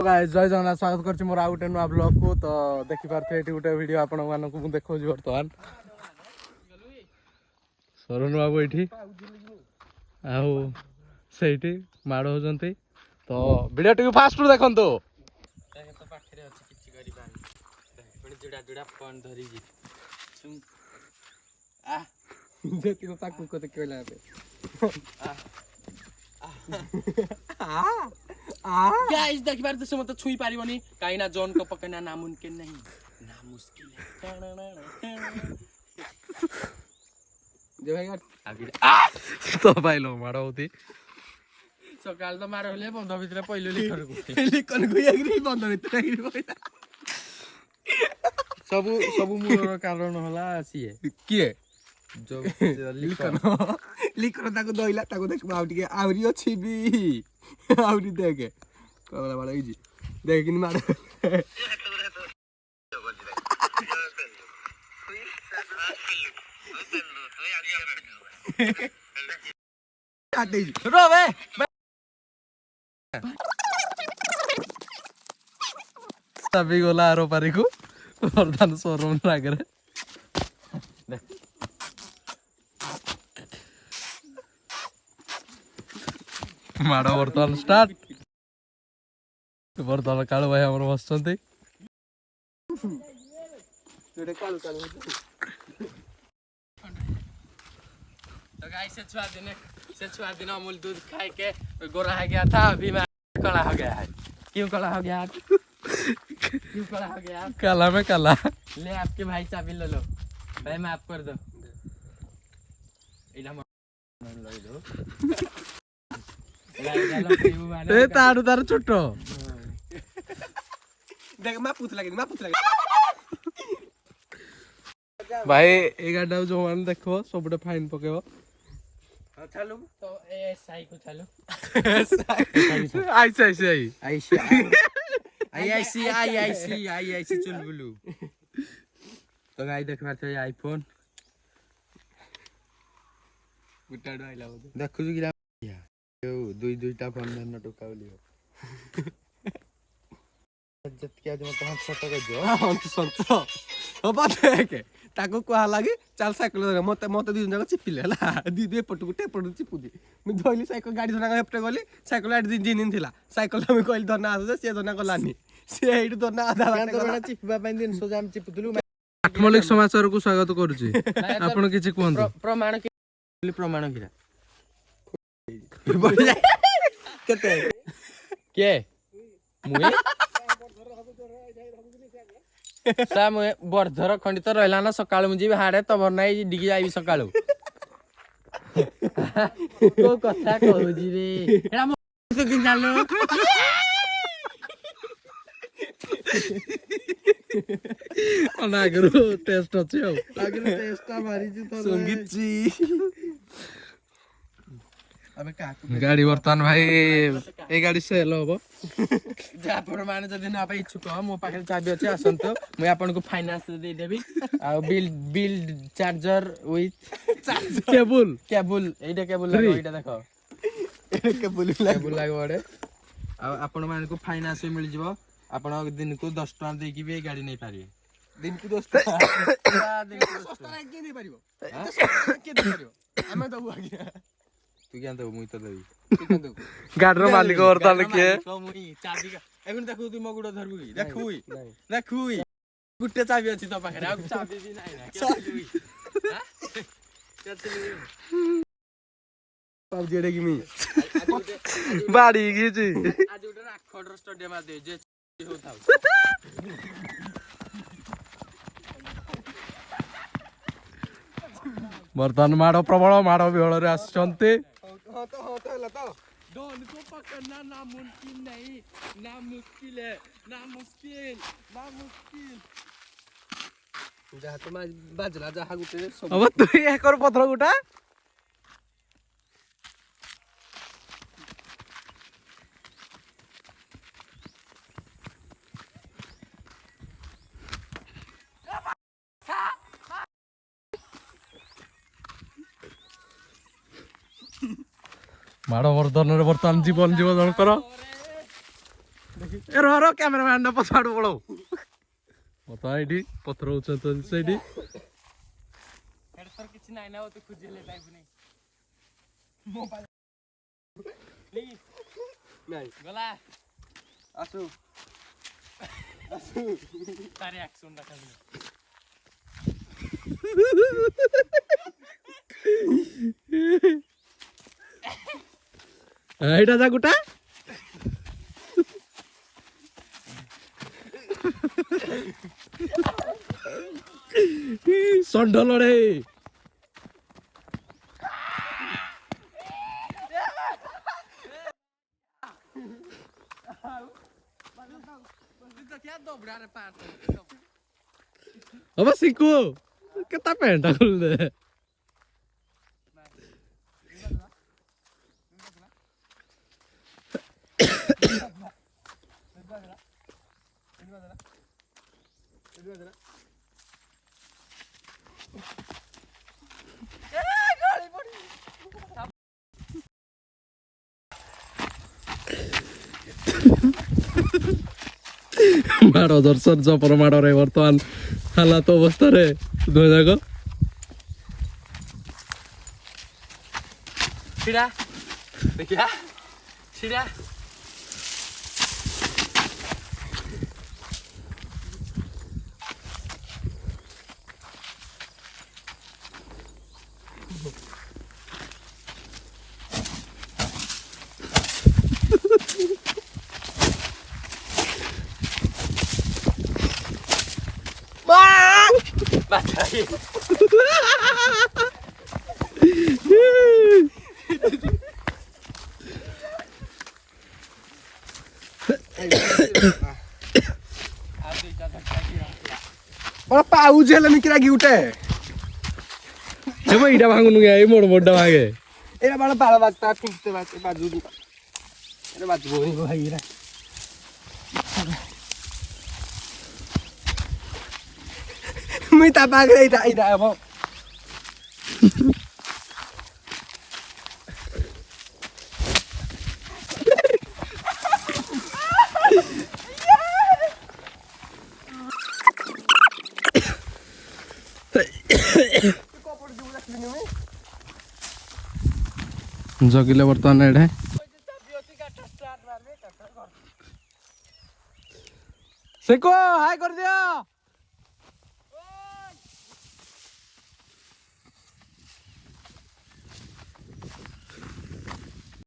जय जगन्नाथ स्वागत कर मोर आउ गोटे नुआ ब्लॉग को तो देखि पारथे एटी गोटे वीडियो आपण मानक मु देखौजी वर्तमान सरोन बाबू एठी आउ सेठी माड़ होजंती तो वीडियो टी फास्ट देखंतो ताके तो पाखरे अछि किछि करि पानी पण जुडा जुडा फोन धरि जी आ जेति को ताकू को देखला पे गाइस देखि बार दस मत छुई पारिबनी काइना जोन को पकना नामुमकिन नहीं ना मुश्किल है जे भाई आगे तो भाई लो माड़ होती सकाल तो मार होले बंध भितर पहिलो लिखर को लिखन को एग्री बंध भितर एग्री होइता सब मूलर कारण होला सिए किए जो लिखन ताको दइला ताको देख आउ टिके आउरी अछि बी आउरी देखे कबला बड़ा इजी देखिन मार काटे रो बे तभी गोला आरो पारी को वर्धन शोरूम लागरे माड़ा वर्तमान स्टार्ट वर्तमान कालू भाई हमर बसचंती तोरे कालू कालू तो गाइस से छुआ दिन अमूल दूध खाए के गोरा हो गया था अभी मैं काला हो गया है क्यों काला हो गया क्यों काला हो गया काला में काला ले आपके भाई चाबी ले लो भाई माफ कर दो इला लो दो ए तारू तार छोटो देख मैं पूछ लगे भाई ए गाडा जो मान देखो सबटे फाइन पकेबो चलो तो ए साई को चलो आइसे आई चल बोलू तो गाई देखबा छै आईफोन गुटाडो आइला देखु कि दुई दुईटा फोन धरना टोकाउली जत के आज मत हाथ सट के जो हां तो संतो हो बात है के ताको कोहा लागी चल साइकिल धर मते मते दी जगह चिपिले हला दी दे पटुटे पटु चिपुदी मैं धोइली साइकिल गाड़ी धरना हेपटे गली साइकिल आड दिन दिन थिला साइकिल हम कहली धरना आसे से धरना गलानी से एइड धरना आधा बाटे तो बड़ा चिपबा पई दिन सोजाम चिपुतलु आत्मलिक समाचार को स्वागत करूची आपण किछि कोहंतु प्रमाण गिरा केते के मुए सा मुए बर्धर खंडित रहला ना सकाळ मुजी हाडे तबर नाही डिगी जाईबी सकाळ को कथा कहूजी रे एडा मो तो दिन जानो अनागरो टेस्ट अछि हो आगे टेस्ट मारी जी तो संगीत जी अबे का गाड़ी वर्तमान भाई ए गाड़ी से हेलो हो जा प्रमाण जदि ना पाई इच्छुक मो पाखे चाबी अछि आसंत मैं आपन को finance they Devi uh bill charger with cable Etah cable लागो एटा देखो केबल लागो बडे आ आपन मान को फाइनेंस मिल जिवो आपन दिन को 10 टका दे की भी गाड़ी नै पारिबे दिन को 10 टका दिन को 10 टका के दे पारिबो के दे पारिबो हमें दबु आगे तू क्या दबु मुई तो देबी तू क्या दबु गाडीर मालिक वर्तमान के मुई चाबी का एखन देखु तू मगुडो धरबु की देखु गुट्टे चाबी अछि तो पाखरे आ चाबी भी नाही ना चाबी हां चल अब जेडे की मी बाड़ी की जी आज उडे राखोडर स्टेडियम आ दे जे होताउ वर्तमान माड़ प्रबल माड़ विहल रे आछंते हां तो होला तो डोन को पकड़ना नामुमकिन नहीं ना मुश्किल है ना मुश्किल जहाँ तुम बाजला जहाँ गुटे अब तू एकर पथर गुटा माड़ वर्धन बर्तमान जीवन जीवन कर ଏ ରହ କ୍ୟାମେରାମ୍ୟାନ୍ ଟା ପଛଆଡୁ ପଳଉ ମତ ଏଇଠି ପଥର ଉଚ୍ଚନ୍ତି ସେଇଠି ହେଡସର କିଛି ନାହିଁ ନା ତୁ ଖୋଜିଲେ ପାଇବୁ ନାହିଁ ମୋବାଇଲ ନାଇଁ ଗଲା ଆସୁ ତାରି ଆକ୍ସନ ଟା ଖାଲି ଏଇଟା ଯା ଗୋଟା ଷଣ୍ଢ ଲଢେଇ अब सिक्कु केता पेंटा खोल दे ମାଡ଼ ଦର୍ଶନ ଜପର ମାଡ଼ରେ ବର୍ତ୍ତମାନ ହାଲାତ ଅବସ୍ଥାରେ ଦୁଇ ଯାକ ଛିଡ଼ା ଦେଖିଆ ଛିଡ଼ା ବାଛାଇ ପାଉଜ ହେଲାନି କି ରାଗି ଗୋଟେ ଏଇଟା ଭାଙ୍ଗୁନୁ ଏଇ ମୋଡ଼ ମୋଡ଼ଟା ଭାଙ୍ଗେ ଏଇଟା ବାଳ ବାଳ ବାଜତା ଠିକତେ ବାଜୁନି ଏଟା ବାଜୁନି ଭାଇ ଏରା ମୁଇଁ ତା ପାଖରେ ଏଇଟା ହବ ଜଗିଲେ ବର୍ତ୍ତମାନ ଏଇଟା ସେ ହାଇ କରିଦିଅ